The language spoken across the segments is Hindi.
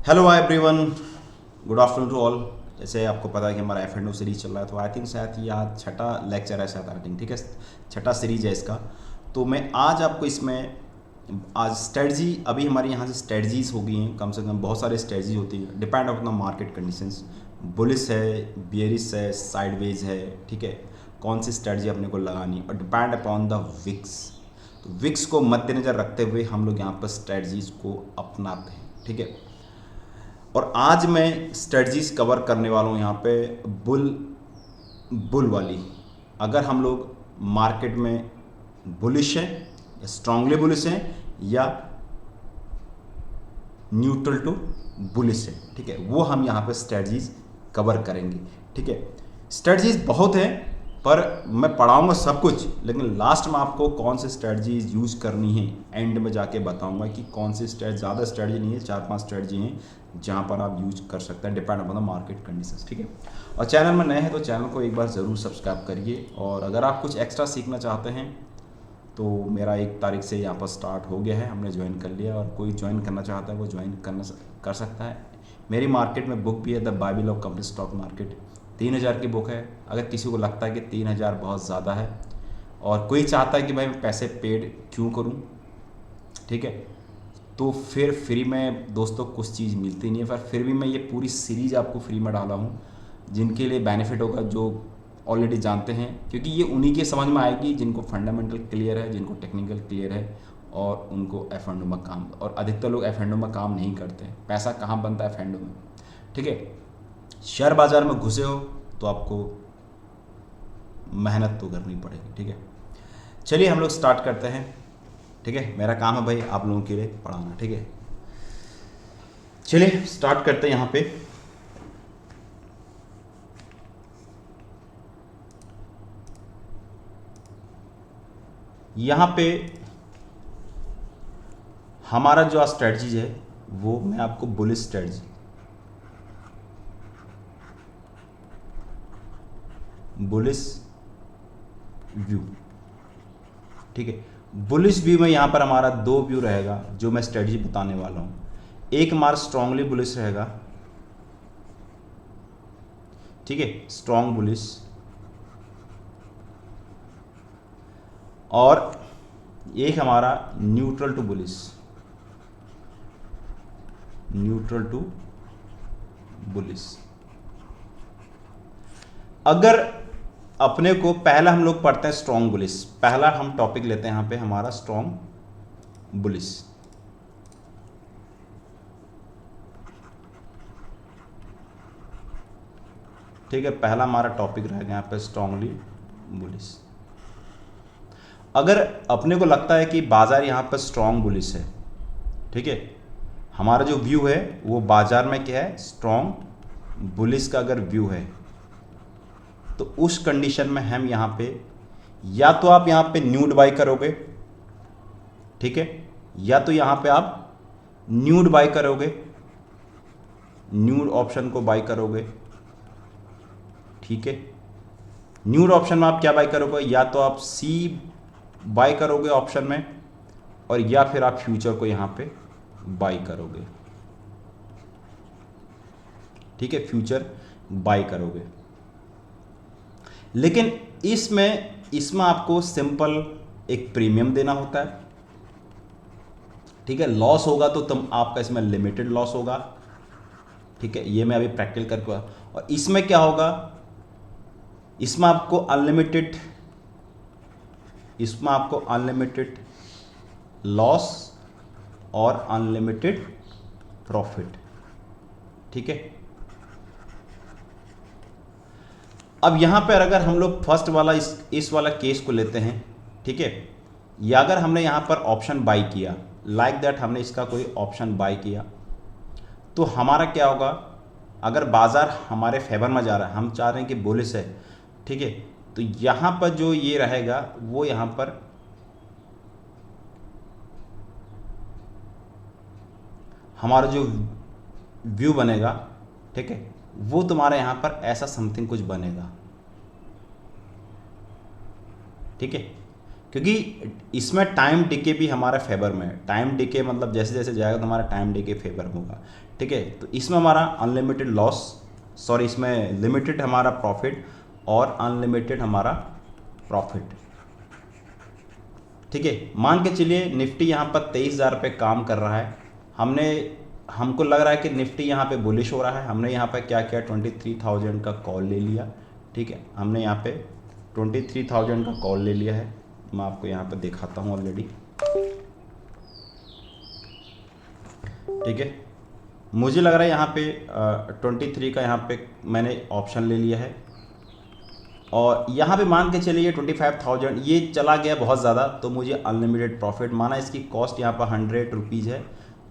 Hello everyone, good afternoon to all. जैसे आपको पता है कि हमारा एफ एंड ओ सीरीज चल रहा है, तो आई थिंक शायद ये आज छठा लेक्चर है, शायद आई थिंक, ठीक है, छठा सीरीज है इसका। तो मैं आज आपको इसमें आज स्ट्रेटजी, अभी हमारे यहाँ से स्ट्रेटजीज हो गई हैं, कम से कम बहुत सारे स्ट्रेटजी होती हैं, depend upon the market conditions. Bullish है, बियरिश है, साइडवेज है, ठीक है, कौन सी स्ट्रेटजी अपने को लगानी और डिपेंड अपॉन द विक्स। तो विक्स को मद्देनज़र रखते हुए हम लोग यहाँ पर स्ट्रेटजीज को अपनाते हैं, ठीक है। और आज मैं स्ट्रेटजीज कवर करने वाला हूँ यहाँ पे बुल बुल वाली। अगर हम लोग मार्केट में बुलिश हैं या स्ट्रांगली बुलिश हैं या न्यूट्रल टू बुलिश है, ठीक है, वो हम यहाँ पे स्ट्रेटजीज कवर करेंगे, ठीक है। स्ट्रेटजीज बहुत हैं पर मैं पढ़ाऊंगा सब कुछ, लेकिन लास्ट में आपको कौन सी स्ट्रेटजीज यूज़ करनी है एंड में जाके बताऊंगा कि कौन सी स्ट्रेटजी, ज़्यादा स्ट्रेटजी नहीं है, 4-5 स्ट्रेटजी हैं जहाँ पर आप यूज कर सकते हैं depend upon the market conditions, ठीक है। और चैनल में नए हैं तो चैनल को एक बार ज़रूर सब्सक्राइब करिए। और अगर आप कुछ एक्स्ट्रा सीखना चाहते हैं तो मेरा 1 तारीख से यहाँ पर स्टार्ट हो गया है, हमने ज्वाइन कर लिया, और कोई ज्वाइन करना चाहता है वो ज्वाइन कर सकता है। मेरी मार्केट में बुक भी है, the Bible of complete stock market, 3000 की बुक है। अगर किसी को लगता है कि 3000 बहुत ज़्यादा है और कोई चाहता है कि भाई मैं पैसे पेड क्यों करूँ, ठीक है, तो फिर फ्री में दोस्तों कुछ चीज़ मिलती नहीं है, पर फिर भी मैं ये पूरी सीरीज़ आपको फ्री में डाला हूँ जिनके लिए बेनिफिट होगा, जो ऑलरेडी जानते हैं, क्योंकि ये उन्हीं के समझ में आएगी जिनको फंडामेंटल क्लियर है, जिनको टेक्निकल क्लियर है और उनको एफ एंड ओ में काम। और अधिकतर लोग एफ एंड ओ में काम नहीं करते हैं। पैसा कहाँ बनता है एफ एंड ओ में, ठीक है। शेयर बाज़ार में घुसे हो तो आपको मेहनत तो करनी पड़ेगी, ठीक है। चलिए हम लोग स्टार्ट करते हैं, ठीक है। मेरा काम है भाई आप लोगों के लिए पढ़ाना, ठीक है। चलिए स्टार्ट करते हैं। यहाँ पे हमारा जो स्ट्रेटजी है वो मैं आपको बुलिश स्ट्रेटजी, बुलिश व्यू, ठीक है। बुलिश व्यू में यहाँ पर हमारा 2 व्यू रहेगा जो मैं स्ट्रेटजी बताने वाला हूँ। एक हमारा स्ट्रांगली बुलिश रहेगा, ठीक है, स्ट्रांग बुलिश, और एक हमारा neutral to bullish, neutral to bullish. अगर अपने को पहला हम लोग पढ़ते हैं स्ट्रांग बुलिश, पहला हम टॉपिक लेते हैं यहाँ पे हमारा स्ट्रांग बुलिश, ठीक है। पहला हमारा टॉपिक रहेगा यहाँ पे स्ट्रांगली बुलिश। अगर अपने को लगता है कि बाजार यहाँ पर स्ट्रांग बुलिश है, ठीक है, हमारा जो व्यू है वो बाजार में क्या है, स्ट्रांग बुलिश का अगर व्यू है, तो उस कंडीशन में हम यहाँ पे या तो आप यहाँ पे न्यूड बाई करोगे, ठीक है, या तो यहाँ पे आप न्यूड बाई करोगे, न्यूड ऑप्शन को बाई करोगे, ठीक है। न्यूड ऑप्शन में आप क्या बाई करोगे, या तो आप सी बाई करोगे ऑप्शन में, और या फिर आप फ्यूचर को यहाँ पे बाई करोगे, ठीक है, फ्यूचर बाई करोगे। लेकिन इसमें आपको सिंपल एक प्रीमियम देना होता है, ठीक है। लॉस होगा तो तुम आपका इसमें लिमिटेड लॉस होगा, ठीक है, ये मैं अभी प्रैक्टिकल करके। और इसमें क्या होगा, इसमें आपको अनलिमिटेड लॉस और अनलिमिटेड प्रॉफिट, ठीक है। अब यहां पर अगर हम लोग फर्स्ट वाला इस वाला केस को लेते हैं, ठीक है, या अगर हमने यहां पर ऑप्शन बाई किया, लाइक दैट हमने इसका कोई ऑप्शन बाई किया, तो हमारा क्या होगा, अगर बाजार हमारे फेवर में जा रहा है, हम चाह रहे हैं कि बुलिश है, ठीक है, तो यहां पर जो ये रहेगा वो यहां पर हमारा जो व्यू बनेगा, ठीक है, वो तुम्हारे यहां पर ऐसा समथिंग कुछ बनेगा, ठीक है। क्योंकि इसमें टाइम डिके भी हमारे फेवर में है। टाइम डिके मतलब जैसे जैसे जाएगा तो हमारा टाइम डिके फेवर में होगा, ठीक है। तो इसमें हमारा अनलिमिटेड लॉस, सॉरी इसमें लिमिटेड हमारा प्रॉफिट और अनलिमिटेड हमारा प्रॉफिट, ठीक है। मान के चलिए निफ्टी यहाँ पर 23,000 पे काम कर रहा है। हमको लग रहा है कि निफ्टी यहाँ पे बुलिश हो रहा है। हमने यहाँ पे क्या किया, 23,000 का कॉल ले लिया, ठीक है। हमने यहाँ पे 23,000 का कॉल ले लिया है। मैं आपको यहाँ पे दिखाता हूँ ऑलरेडी, ठीक है। मुझे लग रहा है यहाँ पे 23 का यहाँ पे मैंने ऑप्शन ले लिया है और यहाँ पे मान के चलिए 25,000 ये चला गया बहुत ज़्यादा, तो मुझे अनलिमिटेड प्रॉफिट माना। इसकी कॉस्ट यहाँ पर 100 रुपीज़ है,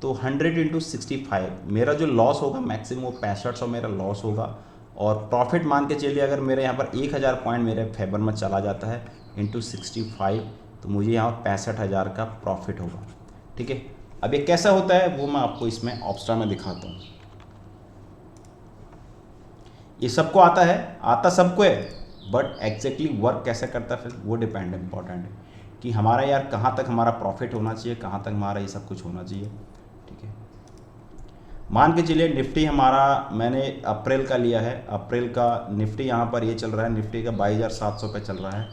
तो 100 इंटू 65 मेरा जो लॉस होगा मैक्सिमम वो 6500 मेरा लॉस होगा। और प्रॉफिट मान के चलिए अगर मेरे यहाँ पर 1000 पॉइंट मेरे फेवर में चला जाता है इंटू 65, तो मुझे यहाँ 65,000 का प्रॉफिट होगा, ठीक है। अब ये कैसा होता है वो मैं आपको इसमें ऑप्स्ट्रा में दिखाता हूँ। ये सबको आता है, आता सबको है, बट एग्जैक्टली वर्क कैसे करता है फिर वो डिपेंड है, इंपॉर्टेंट है कि हमारा यार कहाँ तक हमारा प्रॉफिट होना चाहिए, कहाँ तक हमारा ये सब कुछ होना चाहिए, ठीक है। मान के चलिए निफ्टी हमारा मैंने अप्रैल का लिया है, अप्रैल का निफ्टी यहाँ पर ये चल रहा है, निफ्टी का 22,700 पे चल रहा है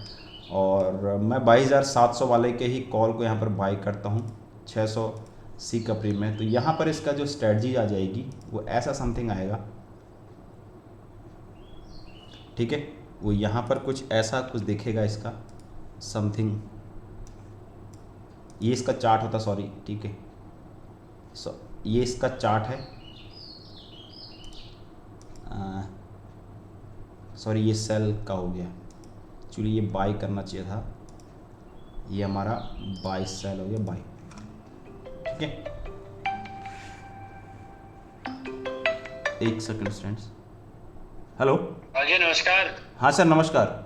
और मैं 22,700 वाले के ही कॉल को यहाँ पर बाई करता हूँ 600 सी कपरी में। तो यहाँ पर इसका जो स्ट्रेटजी आ जाएगी वो ऐसा समथिंग आएगा, ठीक है। वो यहाँ पर कुछ ऐसा कुछ दिखेगा इसका समथिंग, ये इसका चार्ट होता, सॉरी, ठीक है। ये इसका चार्ट है, सॉरी ये सेल का हो गया, एक्चुअली ये बाई करना चाहिए था, ये हमारा बाई सेल हो गया, बाई, ठीक है। एक सेकंड स्टूडेंट्स, हेलो जी नमस्कार। हाँ सर नमस्कार।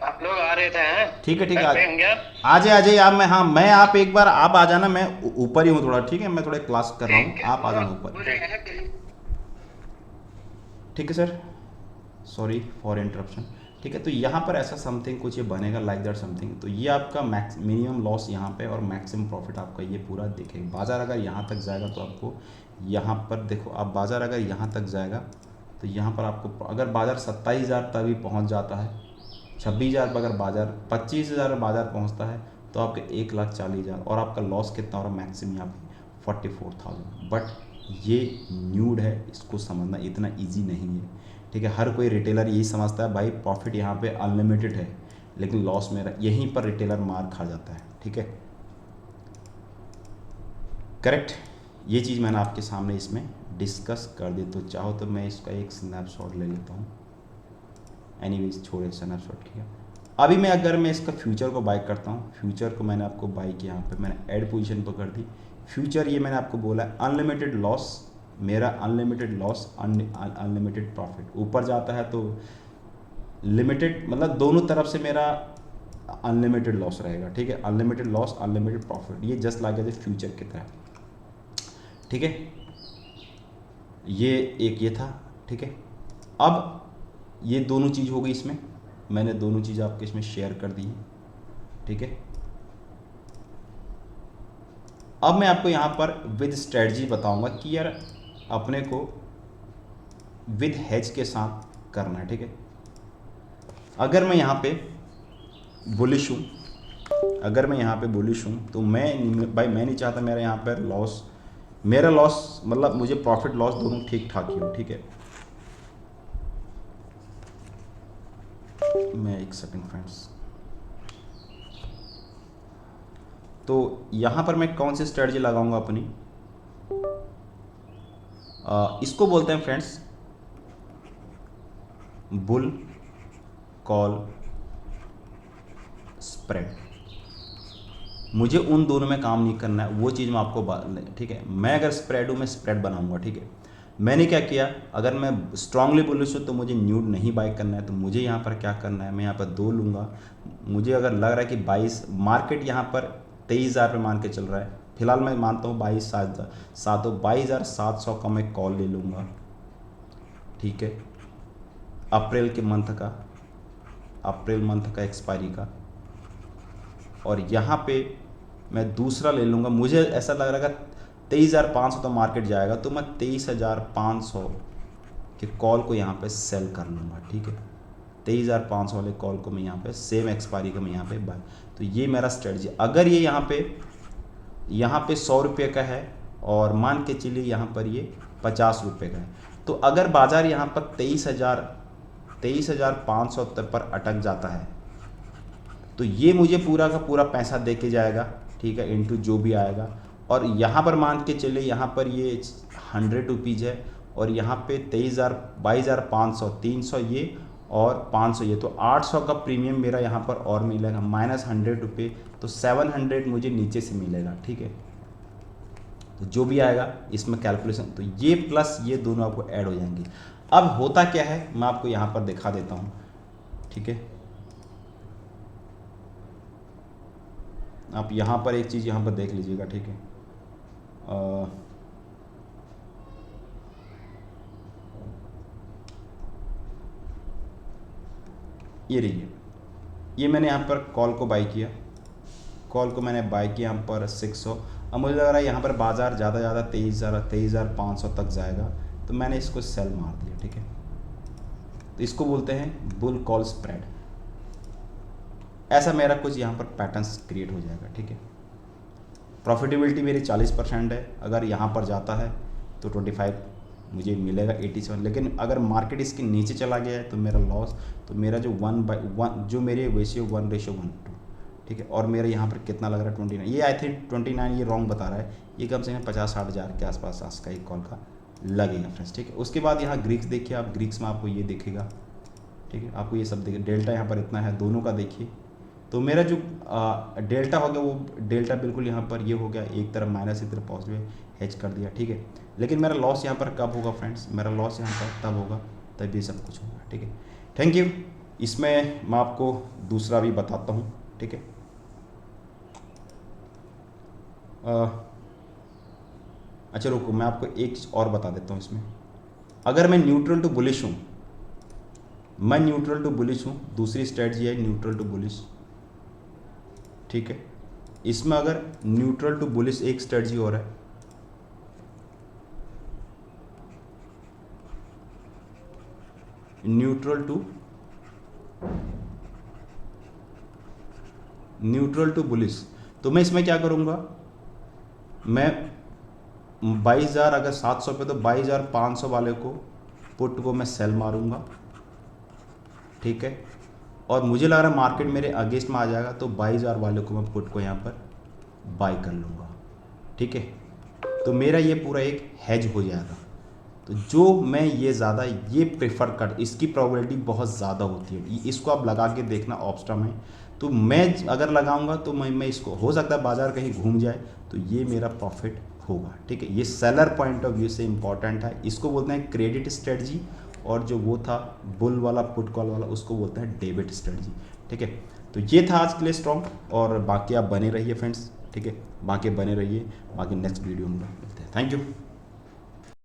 आप लोग आ रहे थे हैं? ठीक है ठीक है, घर पे होंगे आप? आ जाइए आप, मैं, हाँ मैं, आप एक बार आप आ जाना, मैं ऊपर ही हूँ थोड़ा, ठीक है, मैं थोड़ा क्लास कर रहा हूँ, आप आ जाना ऊपर, ठीक है सर, सॉरी फॉर इंटरप्शन, ठीक है। तो यहाँ पर ऐसा समथिंग कुछ ये बनेगा लाइक दैट समथिंग, तो ये आपका मैक्स मिनिमम लॉस यहाँ पे और मैक्सिमम प्रॉफिट आपका ये पूरा दिखेगा। बाज़ार अगर यहाँ तक जाएगा तो आपको यहाँ पर देखो, आप बाज़ार अगर यहाँ तक जाएगा तो यहाँ पर आपको, अगर बाज़ार 27,000 तक भी पहुँच जाता है, 26,000 पर अगर बाज़ार 25,000 बाज़ार पहुँचता है तो आपके 1,40,000 और आपका लॉस कितना हो रहा है मैक्सिमम यहाँ पे 44,000। बट ये न्यूड है, इसको समझना इतना इजी नहीं है, ठीक है। हर कोई रिटेलर यही समझता है भाई प्रॉफिट यहाँ पे अनलिमिटेड है, लेकिन लॉस मेरा, यहीं पर रिटेलर मार खा जाता है, ठीक है, करेक्ट। ये चीज़ मैंने आपके सामने इसमें डिस्कस कर दी, तो चाहो तो मैं इसका एक स्नैपशॉट ले लेता हूँ। एनीवेज छोड़े स्नैपशॉट किया। अभी मैं अगर मैं इसका फ्यूचर को बाई करता हूँ, फ्यूचर को मैंने आपको बाई किया, यहाँ पे मैंने ऐड पोजीशन पर कर दी फ्यूचर। ये मैंने आपको बोला है अनलिमिटेड लॉस, मेरा अनलिमिटेड लॉस अनलिमिटेड प्रॉफिट, ऊपर जाता है तो लिमिटेड, मतलब दोनों तरफ से मेरा अनलिमिटेड लॉस रहेगा, ठीक है। अनलिमिटेड लॉस अनलिमिटेड प्रॉफिट, ये जस्ट लाइक एज फ्यूचर की तरह, ठीक है। ये एक ये था, ठीक है। अब ये दोनों चीज़ हो गई, इसमें मैंने दोनों चीज़ आपके इसमें शेयर कर दी, ठीक है। अब मैं आपको यहाँ पर विद स्ट्रेटजी बताऊंगा कि यार अपने को विद हेज के साथ करना है, ठीक है। अगर मैं यहाँ पे बुलिश हूँ, अगर मैं यहाँ पे बुलिश हूँ तो भाई मैं नहीं चाहता मेरा यहाँ पर लॉस, मेरा लॉस मतलब मुझे प्रॉफिट लॉस दोनों ठीक ठाक ही हो, ठीक है। मैं एक सेकंड फ्रेंड्स, तो यहाँ पर मैं कौन सी स्ट्रेटजी लगाऊंगा अपनी, इसको बोलते हैं फ्रेंड्स बुल कॉल स्प्रेड। मुझे उन दोनों में काम नहीं करना है, वो चीज़ मैं आपको, ठीक है। मैं अगर स्प्रेड हूँ मैं स्प्रेड बनाऊंगा, ठीक है। मैंने क्या किया, अगर मैं स्ट्रांगली बुलिश हूँ तो मुझे न्यूड नहीं बाई करना है, तो मुझे यहाँ पर क्या करना है, मैं यहाँ पर 2 लूँगा। मुझे अगर लग रहा है कि 22 मार्केट यहाँ पर 23,000 पे मान के चल रहा है, फिलहाल मैं मानता हूँ 22,700 का मैं कॉल ले लूँगा, ठीक है। अप्रैल मंथ का एक्सपायरी का, और यहाँ पे मैं दूसरा ले लूँगा। मुझे ऐसा लग रहा है 23,500 तो मार्केट जाएगा, तो मैं 23,500 के कॉल को यहाँ पे सेल कर लूँगा। ठीक है, 23,500 वाले कॉल को मैं यहाँ पे सेम एक्सपायरी का मैं यहाँ पे बाय। तो ये मेरा स्ट्रेटजी। अगर ये यहाँ पे 100 रुपये का है और मान के चलिए यहाँ पर ये 50 रुपये का है, तो अगर बाज़ार यहाँ पर 23,500 पर अटक जाता है तो ये मुझे पूरा का पूरा पैसा दे के जाएगा। ठीक है, इनटू जो भी आएगा। और यहाँ पर मान के चलिए यहाँ पर ये 100 रुपीज़ है और यहाँ पे 22,500, 300 ये और 500 ये, तो 800 का प्रीमियम मेरा यहाँ पर और मिलेगा, माइनस 100 रुपये, तो 700 मुझे नीचे से मिलेगा। ठीक है, तो जो भी आएगा इसमें कैलकुलेशन, तो ये प्लस ये दोनों आपको ऐड हो जाएंगे। अब होता क्या है मैं आपको यहाँ पर दिखा देता हूँ। ठीक है, आप यहाँ पर एक चीज़ यहाँ पर देख लीजिएगा। ठीक है, ये रही है, ये मैंने यहाँ पर कॉल को बाई किया, कॉल को मैंने बाई किया यहाँ पर 600। अब मुझे लग रहा है यहाँ पर बाज़ार ज़्यादा 23,500 तक जाएगा, तो मैंने इसको सेल मार दिया। ठीक है, तो इसको बोलते हैं बुल कॉल स्प्रेड। ऐसा मेरा कुछ यहाँ पर पैटर्न्स क्रिएट हो जाएगा। ठीक है, प्रॉफिटेबिलिटी मेरी 40% है, अगर यहाँ पर जाता है तो 25 मुझे मिलेगा, 87। लेकिन अगर मार्केट इसके नीचे चला गया है तो मेरा लॉस, तो मेरा जो 1/1 जो मेरे रेशियो 1:1. ठीक है, और मेरा यहाँ पर कितना लग रहा है 29, ये आई थिंक 29 ये रॉन्ग बता रहा है, ये कम से कम 50-60 हज़ार के आसपास का एक कॉल का लगेगा फ्रेंड्स। ठीक है, उसके बाद यहाँ ग्रीक्स देखिए आप, ग्रीक्स में आपको ये दिखेगा। ठीक है, आपको ये सब देखिए, डेल्टा यहाँ पर इतना है, दोनों का देखिए। तो मेरा जो डेल्टा हो गया वो डेल्टा बिल्कुल यहाँ पर ये हो गया, एक तरफ माइनस एक तरफ पॉजिटिव हेज कर दिया। ठीक है, लेकिन मेरा लॉस यहाँ पर कब होगा फ्रेंड्स, मेरा लॉस यहाँ पर तब होगा तब ये सब कुछ होगा। ठीक है, थैंक यू। इसमें मैं आपको दूसरा भी बताता हूँ। ठीक है, अच्छा रुको, मैं आपको एक चीज़ और बता देता हूँ इसमें। अगर मैं न्यूट्रल टू बुलिश हूँ, मैं न्यूट्रल टू बुलिश हूँ, दूसरी स्ट्रेटजी है न्यूट्रल टू बुलिश। ठीक है, इसमें अगर न्यूट्रल टू बुलिश एक स्ट्रेटजी और है, न्यूट्रल टू बुलिश, तो मैं इसमें क्या करूँगा, मैं 22,000 अगर 700 पे, तो 22,500 वाले को पुट को मैं सेल मारूंगा। ठीक है, और मुझे लग रहा है मार्केट मेरे अगेंस्ट में आ जाएगा, तो 22,000 वाले को मैं पुट को यहाँ पर बाय कर लूँगा। ठीक है, तो मेरा ये पूरा एक हेज हो जाएगा। तो जो मैं ये ज़्यादा ये प्रेफर कर, इसकी प्रोबेबिलिटी बहुत ज़्यादा होती है, इसको आप लगा के देखना ऑप्स्ट्रा में। तो मैं अगर लगाऊंगा तो मैं इसको, हो सकता है बाज़ार कहीं घूम जाए तो ये मेरा प्रॉफिट होगा। ठीक है, ये सेलर पॉइंट ऑफ व्यू से इंपॉर्टेंट है। इसको बोलते हैं क्रेडिट स्ट्रेटजी, और जो वो था बुल वाला पुट कॉल वाला उसको बोलते हैं डेबिट स्ट्रेटजी। ठीक है, तो ये था आज के लिए स्ट्रॉन्ग, और बाकी आप बने रहिए फ्रेंड्स। ठीक है, बाकी बने रहिए, बाकी नेक्स्ट वीडियो में मिलते हैं। Thank you.